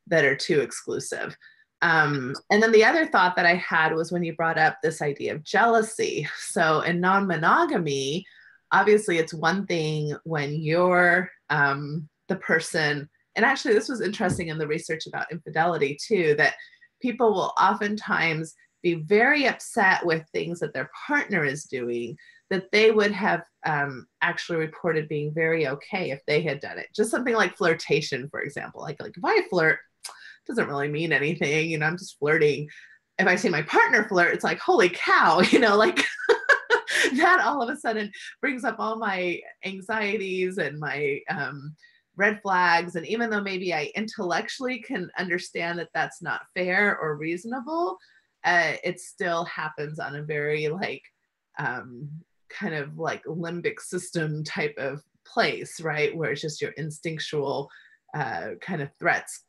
that are too exclusive. And then the other thought that I had was when you brought up this idea of jealousy. So in non-monogamy, obviously it's one thing when you're the person, and actually this was interesting in the research about infidelity too, that people will oftentimes be very upset with things that their partner is doing that they would have actually reported being very okay if they had done it. Just something like flirtation, for example. Like if I flirt, it doesn't really mean anything, I'm just flirting. If I see my partner flirt, it's like, holy cow, like that all of a sudden brings up all my anxieties and my red flags. And even though maybe I intellectually can understand that that's not fair or reasonable, it still happens on a very kind of like limbic system type of place, right? Where it's just your instinctual kind of threats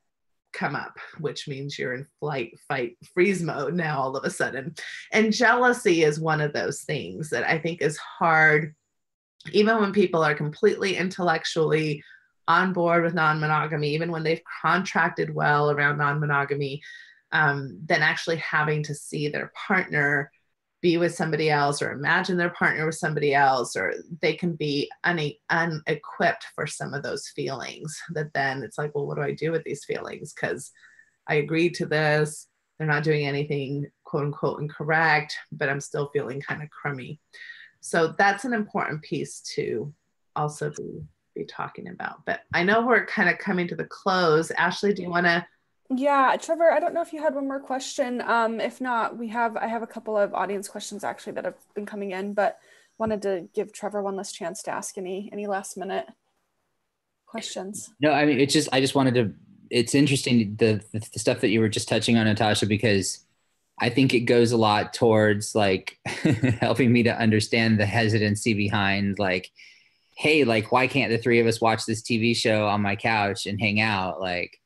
come up, which means you're in flight, fight, freeze mode now all of a sudden. And jealousy is one of those things that I think is hard, even when people are completely intellectually on board with non-monogamy, even when they've contracted well around non-monogamy, then actually having to see their partner be with somebody else or imagine their partner with somebody else, or they can be unequipped for some of those feelings, that then it's like, well, what do I do with these feelings? Because I agreed to this. They're not doing anything quote unquote incorrect, but I'm still feeling kind of crummy. So that's an important piece to also be talking about. But I know we're kind of coming to the close. Ashley, do you want to? Yeah, Trevor, I don't know if you had one more question. If not, I have a couple of audience questions actually that have been coming in, but wanted to give Trevor one last chance to ask any last minute questions. No, I mean, I just wanted to, it's interesting, the stuff that you were just touching on, Natasha, because I think it goes a lot towards like helping me to understand the hesitancy behind like, hey, like, why can't the three of us watch this TV show on my couch and hang out? Like,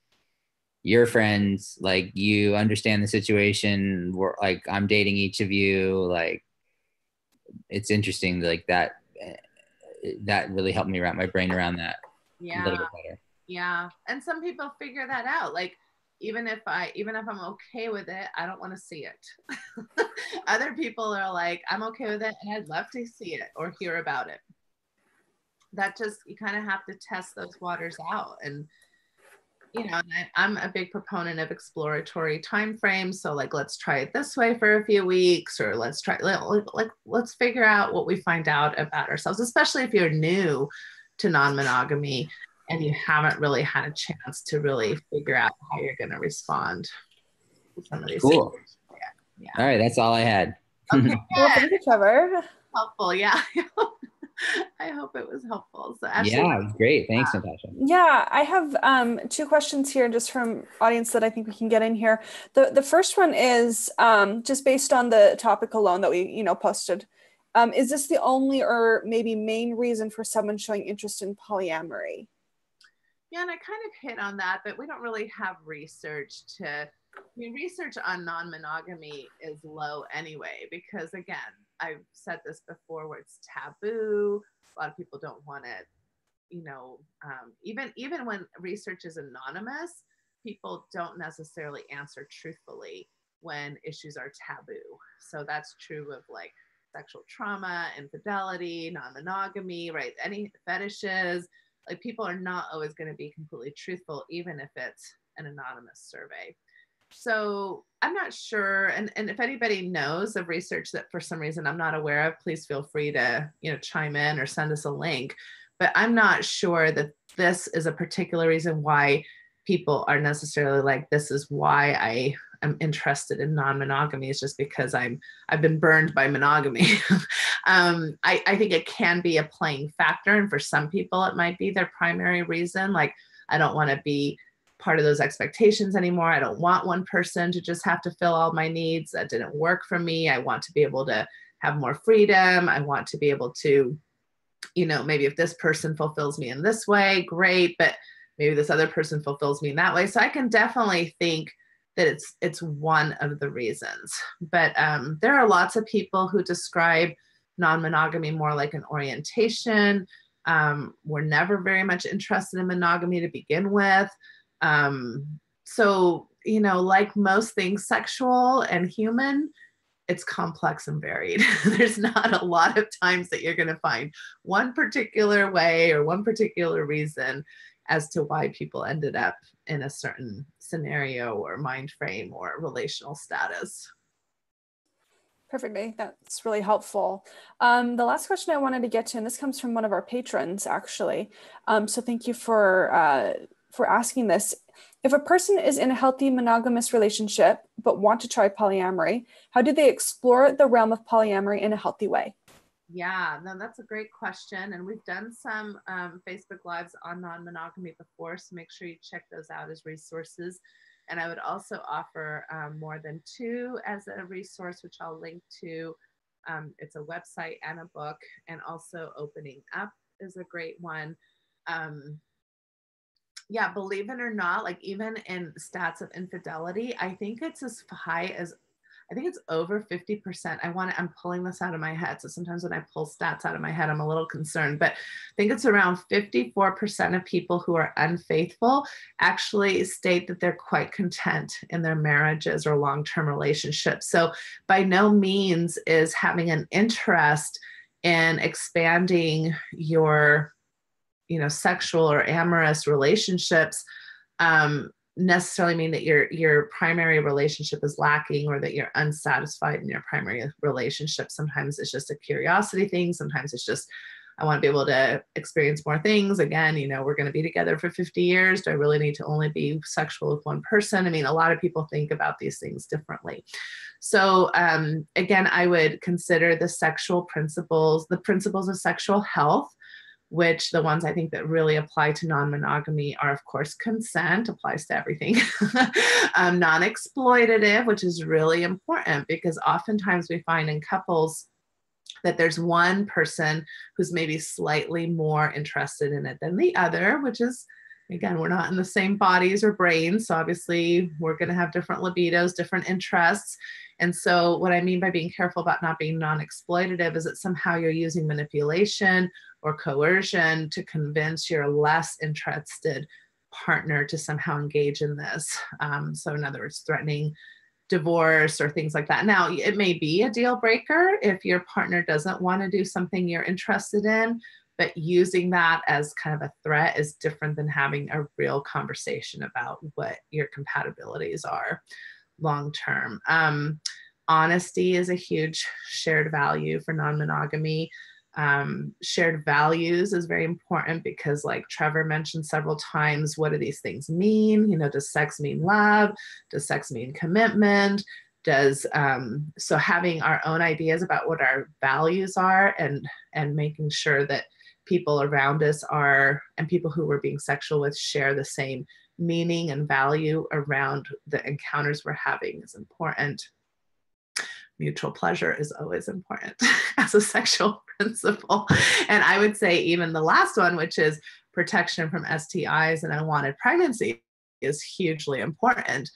you're friends, like, you understand the situation. We're like, I'm dating each of you. Like, it's interesting, like that really helped me wrap my brain around that a little bit better. Yeah. And some people figure that out. Like, even if I'm okay with it, I don't want to see it. Other people are like, I'm okay with it and I'd love to see it or hear about it. That just, you kind of have to test those waters out. And you know, I'm a big proponent of exploratory time frames. So like, let's try it this way for a few weeks, or let's figure out what we find out about ourselves, especially if you're new to non-monogamy and you haven't really had a chance to really figure out how you're going to respond to some of these Cool. things. Yeah. All right. That's all I had. Okay. Well, thank you, Trevor. Helpful. Yeah. I hope it was helpful. So Ashley, yeah, it was great. Thanks, Natasha. Yeah, I have two questions here just from audience that I think we can get in here. The first one is just based on the topic alone that we posted. Is this the only or maybe main reason for someone showing interest in polyamory? Yeah, and I kind of hit on that, but we don't really have research research on non-monogamy is low anyway, because again, I've said this before, where it's taboo. A lot of people don't want it, even when research is anonymous, people don't necessarily answer truthfully when issues are taboo. So that's true of like sexual trauma, infidelity, non-monogamy, right? Any fetishes, like people are not always going to be completely truthful, even if it's an anonymous survey. So I'm not sure. And if anybody knows of research that for some reason I'm not aware of, please feel free to, chime in or send us a link. But I'm not sure that this is a particular reason why people are necessarily like, this is why I am interested in non-monogamy, is just because I've been burned by monogamy. I think it can be a playing factor. And for some people, it might be their primary reason. Like, I don't want to be part of those expectations anymore. I don't want one person to just have to fill all my needs. That didn't work for me. I want to be able to have more freedom. I want to be able to, maybe if this person fulfills me in this way, great, but maybe this other person fulfills me in that way. So I can definitely think that it's one of the reasons. But there are lots of people who describe non-monogamy more like an orientation. We're never very much interested in monogamy to begin with. So, like most things sexual and human, it's complex and varied. There's not a lot of times that you're going to find one particular way or one particular reason as to why people ended up in a certain scenario or mind frame or relational status. Perfect. That's really helpful. The last question I wanted to get to, and this comes from one of our patrons, actually. So thank you for asking this. If a person is in a healthy monogamous relationship but want to try polyamory, how do they explore the realm of polyamory in a healthy way? Yeah, no, that's a great question. And we've done some Facebook Lives on non-monogamy before, so make sure you check those out as resources. And I would also offer More Than Two as a resource, which I'll link to. It's a website and a book, and also Opening Up is a great one. yeah, believe it or not, like even in stats of infidelity, I think it's as high as, I think it's over 50%. I'm pulling this out of my head. So sometimes when I pull stats out of my head, I'm a little concerned, but I think it's around 54% of people who are unfaithful actually state that they're quite content in their marriages or long-term relationships. So by no means is having an interest in expanding your, sexual or amorous relationships, necessarily mean that your primary relationship is lacking or that you're unsatisfied in your primary relationship. Sometimes it's just a curiosity thing. Sometimes it's just, I want to be able to experience more things. Again, we're going to be together for 50 years. Do I really need to only be sexual with one person? I mean, a lot of people think about these things differently. So again, I would consider the principles of sexual health, which the ones I think that really apply to non-monogamy are, of course, consent applies to everything. Non-exploitative, which is really important because oftentimes we find in couples that there's one person who's maybe slightly more interested in it than the other, which is, again, we're not in the same bodies or brains. So obviously we're going to have different libidos, different interests. And so what I mean by being careful about not being non-exploitative is that somehow you're using manipulation or coercion to convince your less interested partner to somehow engage in this. So in other words, threatening divorce or things like that. Now, it may be a deal breaker if your partner doesn't want to do something you're interested in, but using that as kind of a threat is different than having a real conversation about what your compatibilities are long term. Honesty is a huge shared value for non-monogamy. Shared values is very important because, like Trevor mentioned several times, what do these things mean? Does sex mean love? Does sex mean commitment? So having our own ideas about what our values are and making sure that people around us are, and people who we're being sexual with, share the same meaning and value around the encounters we're having is important. Mutual pleasure is always important as a sexual principle. And I would say even the last one, which is protection from STIs and unwanted pregnancy, is hugely important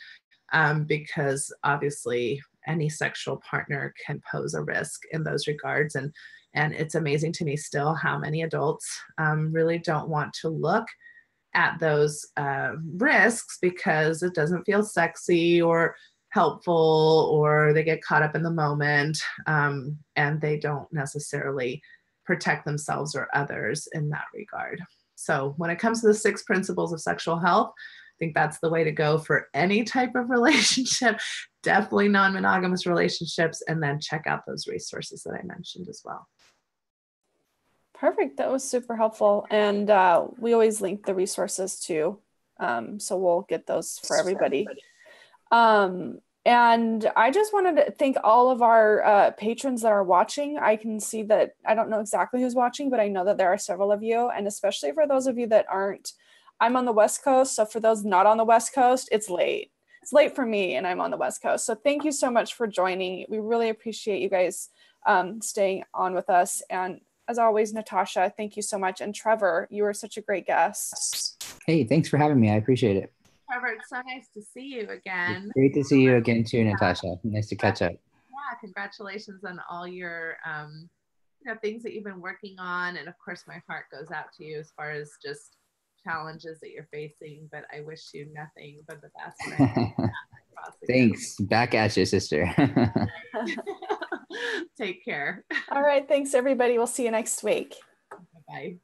because obviously any sexual partner can pose a risk in those regards. And it's amazing to me still how many adults really don't want to look at those risks because it doesn't feel sexy or helpful, or they get caught up in the moment and they don't necessarily protect themselves or others in that regard. So when it comes to the 6 principles of sexual health, I think that's the way to go for any type of relationship, definitely non-monogamous relationships, and then check out those resources that I mentioned as well. Perfect. That was super helpful. And we always link the resources too. So we'll get those for everybody. And I just wanted to thank all of our patrons that are watching. I can see that, I don't know exactly who's watching, but I know that there are several of you. And especially for those of you that aren't, I'm on the West Coast. So for those not on the West Coast, it's late. It's late for me and I'm on the West Coast. So thank you so much for joining. We really appreciate you guys staying on with us. And as always, Natasha, thank you so much. And Trevor, you were such a great guest. Hey, thanks for having me. I appreciate it. Trevor, it's so nice to see you again. It's great to see you again too, Natasha. Nice to catch up. Yeah, congratulations on all your things that you've been working on. And of course, my heart goes out to you as far as just challenges that you're facing, but I wish you nothing but the best. Thanks. Back at you, sister. Take care. All right. Thanks, everybody. We'll see you next week. Bye-bye.